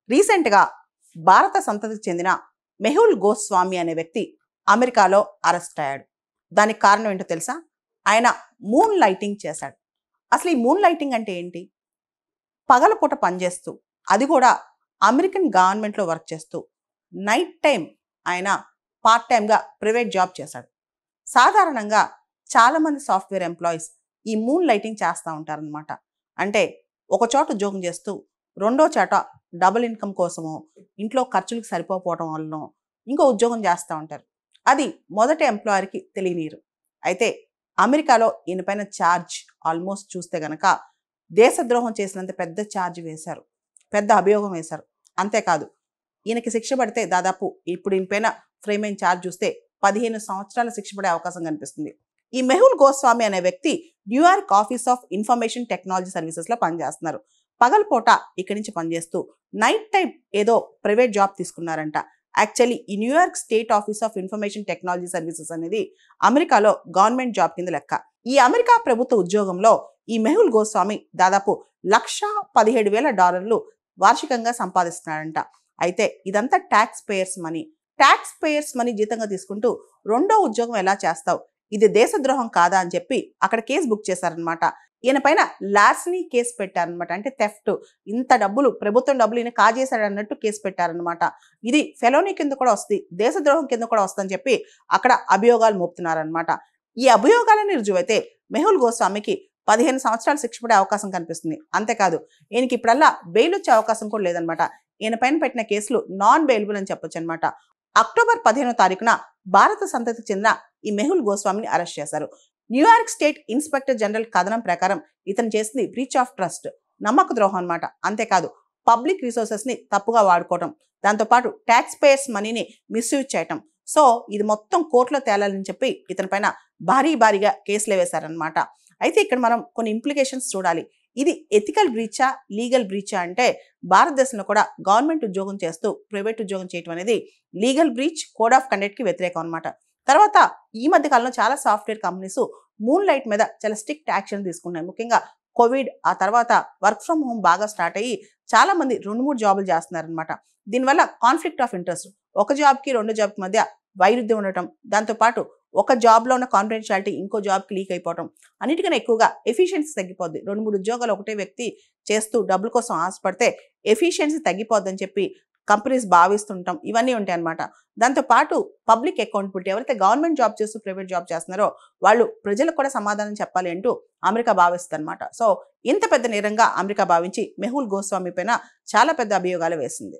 రీసెంట్గా భారత సంతతికి చెందిన మెహుల్ గోస్వామి అనే వ్యక్తి అమెరికాలో అరెస్ట్ అయ్యాడు. దానికి కారణం ఏంటో తెలుసా? ఆయన మూన్ లైటింగ్ చేశాడు. అసలు ఈ మూన్ లైటింగ్ అంటే ఏంటి? పగలపూట పనిచేస్తూ, అది కూడా అమెరికన్ గవర్నమెంట్లో వర్క్ చేస్తూ, నైట్ టైం ఆయన పార్ట్ టైంగా ప్రైవేట్ జాబ్ చేశాడు. సాధారణంగా చాలామంది సాఫ్ట్వేర్ ఎంప్లాయీస్ ఈ మూన్ లైటింగ్ చేస్తూ ఉంటారనమాట. అంటే ఒక చోట ఉద్యోగం చేస్తూ రెండో చోట డబుల్ ఇన్కమ్ కోసమో, ఇంట్లో ఖర్చులకు సరిపోవటం వల్లనో ఇంకో ఉద్యోగం చేస్తూ ఉంటారు. అది మొదటి ఎంప్లాయర్కి తెలియనీరు. అయితే అమెరికాలో ఈయనపైన ఛార్జ్ ఆల్మోస్ట్ చూస్తే గనక దేశద్రోహం చేసినంత పెద్ద ఛార్జ్ వేశారు, పెద్ద అభియోగం వేశారు. అంతేకాదు, ఈయనకి శిక్ష పడితే దాదాపు ఇప్పుడు ఈయనపైన ఫ్రేమ్ అయిన ఛార్జ్ చూస్తే 15 సంవత్సరాల శిక్ష పడే అవకాశం కనిపిస్తుంది. ఈ మెహుల్ గోస్వామి అనే వ్యక్తి New York office of information technology సర్వీసెస్లో పనిచేస్తున్నారు. పగలపూట ఇక్కడి నుంచి పనిచేస్తూ నైట్ టైం ఏదో ప్రైవేట్ జాబ్ తీసుకున్నారంట. యాక్చువల్లీ ఈ New York state office of information technology services అనేది అమెరికాలో గవర్నమెంట్ జాబ్ కింద లెక్క. ఈ అమెరికా ప్రభుత్వ ఉద్యోగంలో ఈ మెహుల్ గోస్వామి దాదాపు $117,000 వార్షికంగా సంపాదిస్తున్నాడంట. అయితే ఇదంతా ట్యాక్స్ పేయర్స్ మనీ జీతంగా తీసుకుంటూ రెండో ఉద్యోగం ఎలా చేస్తావు, ఇది దేశద్రోహం కాదా అని చెప్పి అక్కడ కేసు బుక్ చేశారనమాట. ఈయన పైన లార్సనీ కేసు పెట్టారనమాట. అంటే థెఫ్ట్, ఇంత డబ్బులు, ప్రభుత్వం డబ్బులు ఈయన కాజేశాడు అన్నట్టు కేసు పెట్టారనమాట. ఇది ఫెలోనీ కింద కూడా వస్తుంది, దేశద్రోహం కింద కూడా వస్తుందని చెప్పి అక్కడ అభియోగాలు మోపుతున్నారనమాట. ఈ అభియోగాలని రుజువైతే మెహుల్ గోస్వామికి 15 సంవత్సరాలు శిక్ష పడే అవకాశం కనిపిస్తుంది. అంతేకాదు, ఈయనకి ఇప్పుడల్లా బెయిల్ వచ్చే అవకాశం కూడా లేదనమాట. ఈయన పైన పెట్టిన కేసులు నాన్ బెయిలబుల్ అని చెప్పొచ్చు అనమాట. అక్టోబర్ 15వ తారీఖున భారత సంతతికి చెందిన ఈ మెహుల్ గోస్వామిని అరెస్ట్ చేశారు. న్యూయార్క్ స్టేట్ ఇన్స్పెక్టర్ జనరల్ కథనం ప్రకారం ఇతను చేసింది బ్రీచ్ ఆఫ్ ట్రస్ట్, నమ్మక ద్రోహం అనమాట. అంతేకాదు, పబ్లిక్ రిసోర్సెస్ ని తప్పుగా వాడుకోవటం, దాంతోపాటు ట్యాక్స్ పేయర్స్ మనీని మిస్యూజ్ చేయటం. సో ఇది మొత్తం కోర్టులో తేలాలని చెప్పి ఇతని పైన భారీగా కేసులు వేశారనమాట. అయితే ఇక్కడ మనం కొన్ని ఇంప్లికేషన్స్ చూడాలి. ఇది ఎథికల్ బ్రీచా, లీగల్ బ్రీచా అంటే భారతదేశంలో కూడా గవర్నమెంట్ ఉద్యోగం చేస్తూ ప్రైవేట్ ఉద్యోగం చేయటం అనేది legal breach, code of conduct కి వ్యతిరేకం అనమాట. తర్వాత ఈ మధ్య కాలంలో చాలా సాఫ్ట్వేర్ కంపెనీస్ మూన్ లైట్ మీద చాలా స్ట్రిక్ట్ యాక్షన్ తీసుకున్నాయి. ముఖ్యంగా కోవిడ్ ఆ తర్వాత వర్క్ ఫ్రమ్ హోమ్ బాగా స్టార్ట్ అయ్యి చాలా మంది 2-3 జాబులు చేస్తున్నారనమాట. దీనివల్ల కాన్ఫ్లిక్ట్ ఆఫ్ ఇంట్రెస్ట్, ఒక జాబ్కి 2 జాబ్కి మధ్య వైరుధ్యం ఉండటం, దాంతోపాటు ఒక జాబ్లో ఉన్న కాన్ఫిడెన్షియాలిటీ ఇంకో జాబ్కి లీక్ అయిపోవడం, అన్నిటికన్నా ఎక్కువగా ఎఫిషియన్సీ తగ్గిపోద్ది. 2-3 ఉద్యోగాలు ఒకటే వ్యక్తి చేస్తూ డబ్బుల కోసం ఆశపడితే ఎఫిషియన్సీ తగ్గిపోద్దని చెప్పి కంపెనీస్ భావిస్తుంటాం. ఇవన్నీ ఉంటాయి అనమాట. దాంతోపాటు పబ్లిక్ అకౌంటబిలిటీ, ఎవరైతే గవర్నమెంట్ జాబ్ చేస్తూ ప్రైవేట్ జాబ్ చేస్తున్నారో వాళ్ళు ప్రజలకు కూడా సమాధానం చెప్పాలి అంటూ అమెరికా భావిస్తుంది అనమాట. సో ఇంత పెద్ద నేరంగా అమెరికా భావించి మెహుల్ గోస్వామి పైన చాలా పెద్ద అభియోగాలు వేసింది.